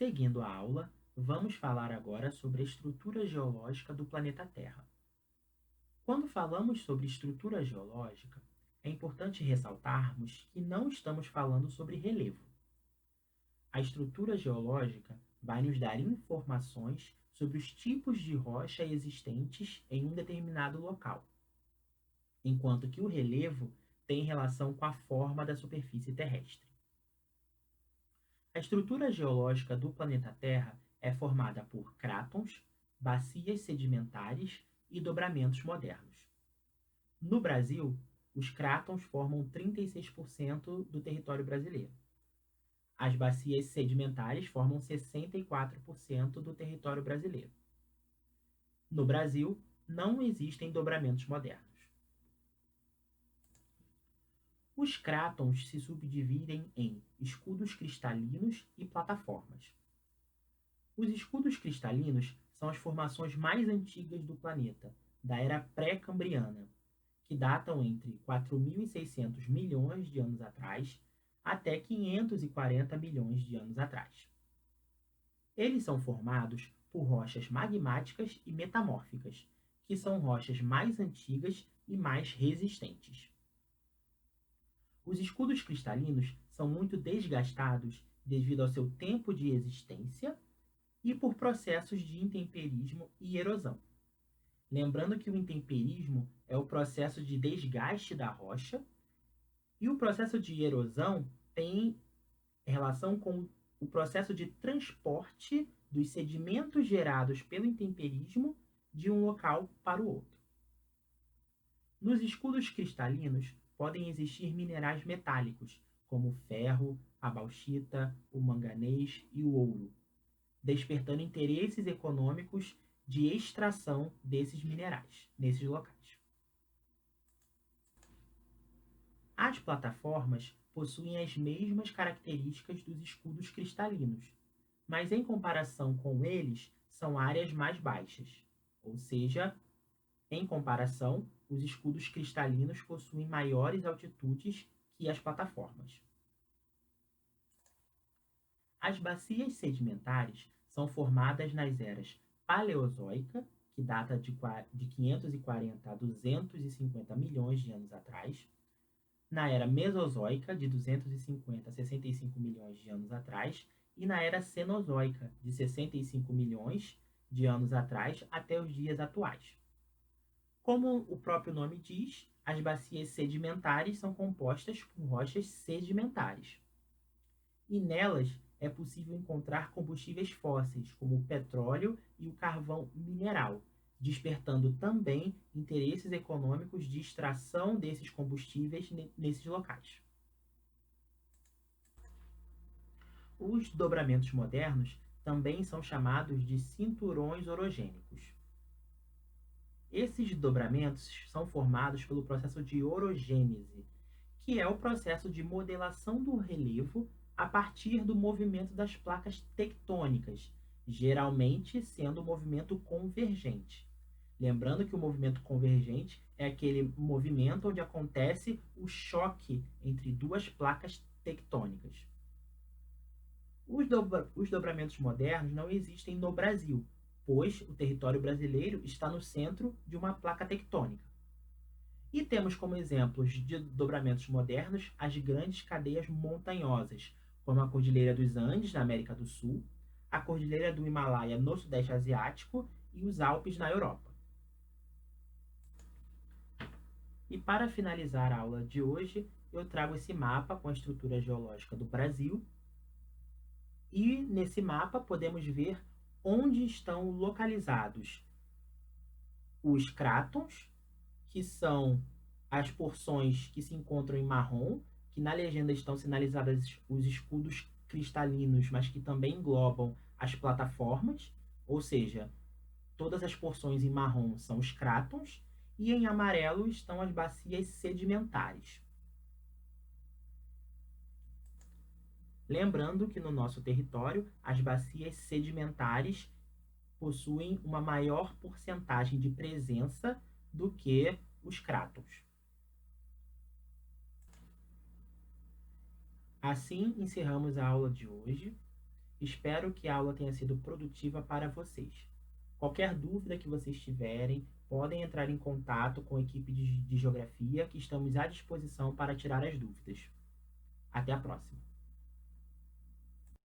Seguindo a aula, vamos falar agora sobre a estrutura geológica do planeta Terra. Quando falamos sobre estrutura geológica, é importante ressaltarmos que não estamos falando sobre relevo. A estrutura geológica vai nos dar informações sobre os tipos de rocha existentes em um determinado local, enquanto que o relevo tem relação com a forma da superfície terrestre. A estrutura geológica do planeta Terra é formada por crátons, bacias sedimentares e dobramentos modernos. No Brasil, os crátons formam 36% do território brasileiro. As bacias sedimentares formam 64% do território brasileiro. No Brasil, não existem dobramentos modernos. Os crátons se subdividem em escudos cristalinos e plataformas. Os escudos cristalinos são as formações mais antigas do planeta, da era pré-cambriana, que datam entre 4.600 milhões de anos atrás até 540 milhões de anos atrás. Eles são formados por rochas magmáticas e metamórficas, que são rochas mais antigas e mais resistentes. Os escudos cristalinos são muito desgastados devido ao seu tempo de existência e por processos de intemperismo e erosão. Lembrando que o intemperismo é o processo de desgaste da rocha e o processo de erosão tem relação com o processo de transporte dos sedimentos gerados pelo intemperismo de um local para o outro. Nos escudos cristalinos podem existir minerais metálicos, como o ferro, a bauxita, o manganês e o ouro, despertando interesses econômicos de extração desses minerais nesses locais. As plataformas possuem as mesmas características dos escudos cristalinos, mas em comparação com eles, são áreas mais baixas, ou seja, em comparação, os escudos cristalinos possuem maiores altitudes que as plataformas. As bacias sedimentares são formadas nas eras Paleozoica, que data de 540 a 250 milhões de anos atrás, na era Mesozoica, de 250 a 65 milhões de anos atrás, e na era Cenozoica, de 65 milhões de anos atrás até os dias atuais. Como o próprio nome diz, as bacias sedimentares são compostas por rochas sedimentares. E nelas é possível encontrar combustíveis fósseis, como o petróleo e o carvão mineral, despertando também interesses econômicos de extração desses combustíveis nesses locais. Os dobramentos modernos também são chamados de cinturões orogênicos. Esses dobramentos são formados pelo processo de orogênese, que é o processo de modelação do relevo a partir do movimento das placas tectônicas, geralmente sendo o movimento convergente. Lembrando que o movimento convergente é aquele movimento onde acontece o choque entre duas placas tectônicas. Os dobramentos modernos não existem no Brasil, pois o território brasileiro está no centro de uma placa tectônica. E temos como exemplos de dobramentos modernos as grandes cadeias montanhosas, como a Cordilheira dos Andes, na América do Sul, a Cordilheira do Himalaia, no Sudeste Asiático, e os Alpes, na Europa. E para finalizar a aula de hoje, eu trago esse mapa com a estrutura geológica do Brasil. E nesse mapa podemos ver onde estão localizados os crátons, que são as porções que se encontram em marrom, que na legenda estão sinalizadas os escudos cristalinos, mas que também englobam as plataformas, ou seja, todas as porções em marrom são os crátons, e em amarelo estão as bacias sedimentares. Lembrando que no nosso território, as bacias sedimentares possuem uma maior porcentagem de presença do que os crátons. Assim, encerramos a aula de hoje. Espero que a aula tenha sido produtiva para vocês. Qualquer dúvida que vocês tiverem, podem entrar em contato com a equipe de Geografia, que estamos à disposição para tirar as dúvidas. Até a próxima!